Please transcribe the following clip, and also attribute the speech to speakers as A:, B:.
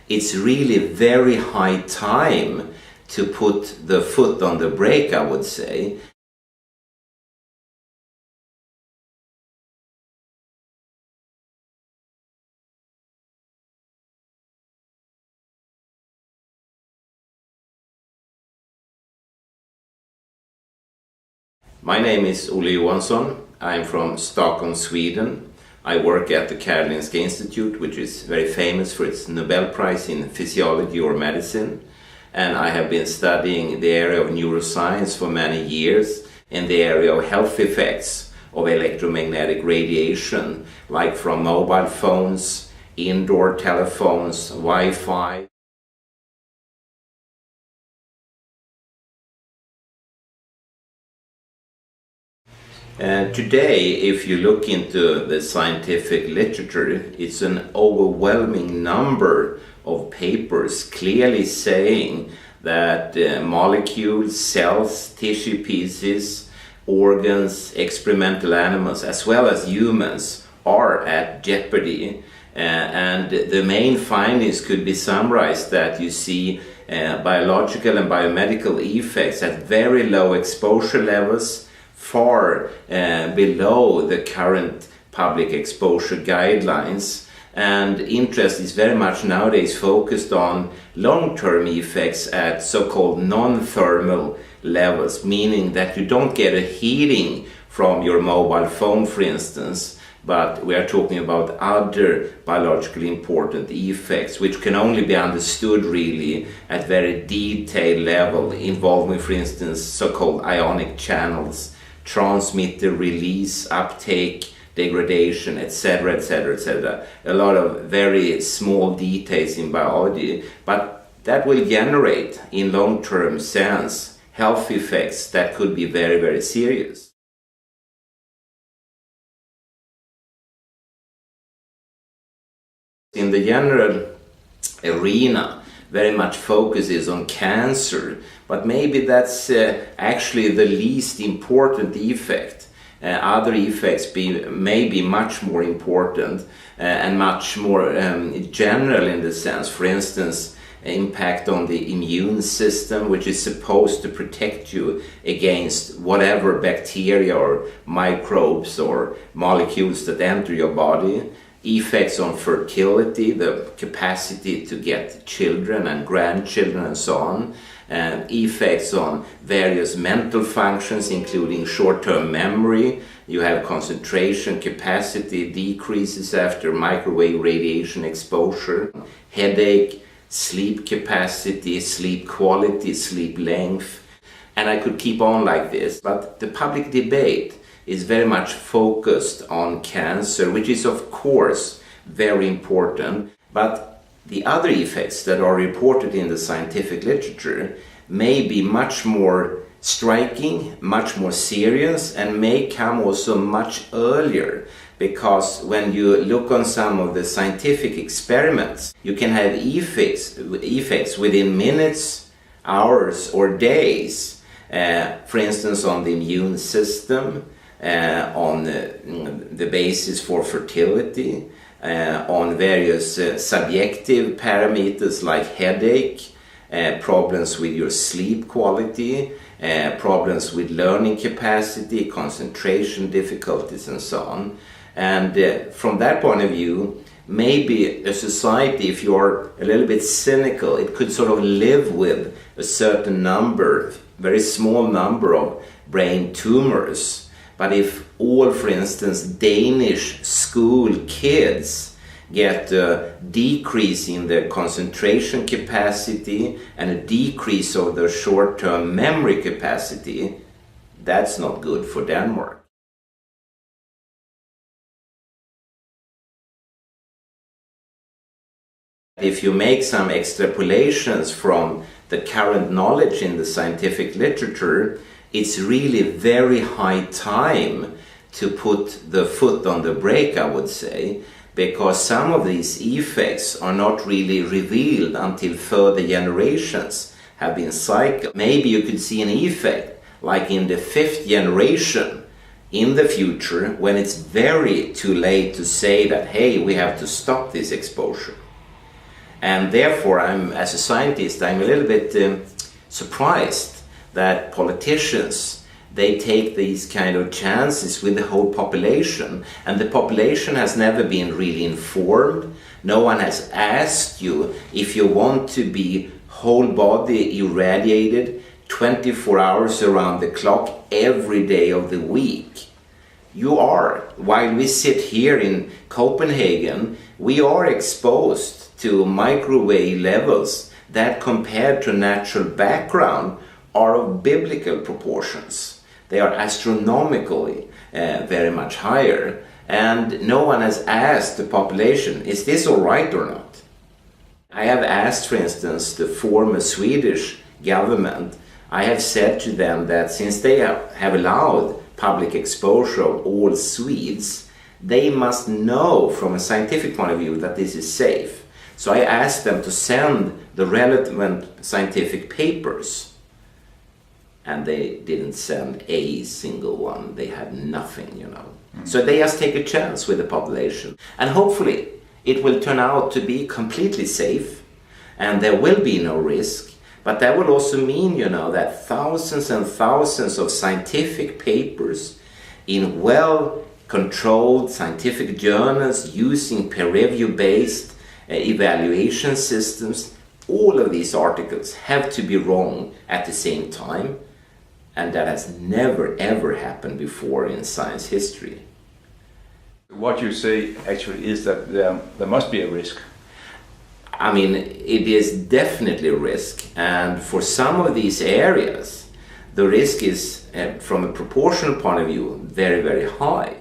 A: it's really very high time to put the foot on the brake, I would say. My name is Olle Johansson. I'm from Stockholm, Sweden. I work at the Karolinska Institute, which is very famous for its Nobel Prize in physiology or medicine. And I have been studying the area of neuroscience for many years in the area of health effects of electromagnetic radiation, like from mobile phones, indoor telephones, Wi-Fi. Today, if you look into the scientific literature, it's an overwhelming number of papers clearly saying that molecules, cells, tissue pieces, organs, experimental animals, as well as humans, are at jeopardy. And the main findings could be summarized that you see biological and biomedical effects at very low exposure levels, far below the current public exposure guidelines, and interest is very much nowadays focused on long-term effects at so-called non-thermal levels, meaning that you don't get a heating from your mobile phone, for instance, but we are talking about other biologically important effects which can only be understood really at very detailed level, involving, for instance, so-called ionic channels, transmitter, release, uptake, degradation, etc., etc., etc. A lot of very small details in biology, but that will generate, in long-term sense, health effects that could be very, very serious. In the general arena, very much focuses on cancer, but maybe that's actually the least important effect. Other effects may be much more important and much more general in the sense, for instance, impact on the immune system, which is supposed to protect you against whatever bacteria or microbes or molecules that enter your body. Effects on fertility, the capacity to get children and grandchildren and so on, and effects on various mental functions including short-term memory. You have concentration capacity decreases after microwave radiation exposure, headache, sleep capacity, sleep quality, sleep length, and I could keep on like this. But the public debate is very much focused on cancer, which is of course very important, but the other effects that are reported in the scientific literature may be much more striking, much more serious, and may come also much earlier, because when you look on some of the scientific experiments, you can have effects within minutes, hours, or days, for instance on the immune system, on the basis for fertility, on various subjective parameters like headache, problems with your sleep quality, problems with learning capacity, concentration difficulties, and so on. And from that point of view, maybe a society, if you're a little bit cynical, it could sort of live with a certain number, very small number of brain tumors. But if all, for instance, Danish school kids get a decrease in their concentration capacity and a decrease of their short-term memory capacity, that's not good for Denmark. If you make some extrapolations from the current knowledge in the scientific literature, it's really very high time to put the foot on the brake, I would say, because some of these effects are not really revealed until further generations have been cycled. Maybe you could see an effect like in the 5th generation in the future, when it's very too late to say that, hey, we have to stop this exposure. And therefore, as a scientist, I'm a little bit surprised that politicians, they take these kind of chances with the whole population, and the population has never been really informed. No one has asked you if you want to be whole body irradiated 24 hours around the clock every day of the week. You are. While we sit here in Copenhagen, we are exposed to microwave levels that compared to natural background are of biblical proportions. They are astronomically very much higher, and no one has asked the population, is this all right or not? I have asked, for instance, the former Swedish government, I have said to them that since they have allowed public exposure of all Swedes, they must know from a scientific point of view that this is safe. So I asked them to send the relevant scientific papers, and they didn't send a single one. They had nothing, you know. So they just take a chance with the population, and hopefully it will turn out to be completely safe and there will be no risk. But that will also mean, you know, that thousands and thousands of scientific papers in well-controlled scientific journals using peer-review-based evaluation systems, all of these articles have to be wrong at the same time, and that has never ever happened before in science history.
B: What you say actually is that there must be a risk.
A: I mean, it is definitely a risk, and for some of these areas, the risk is, from a proportional point of view, very, very high.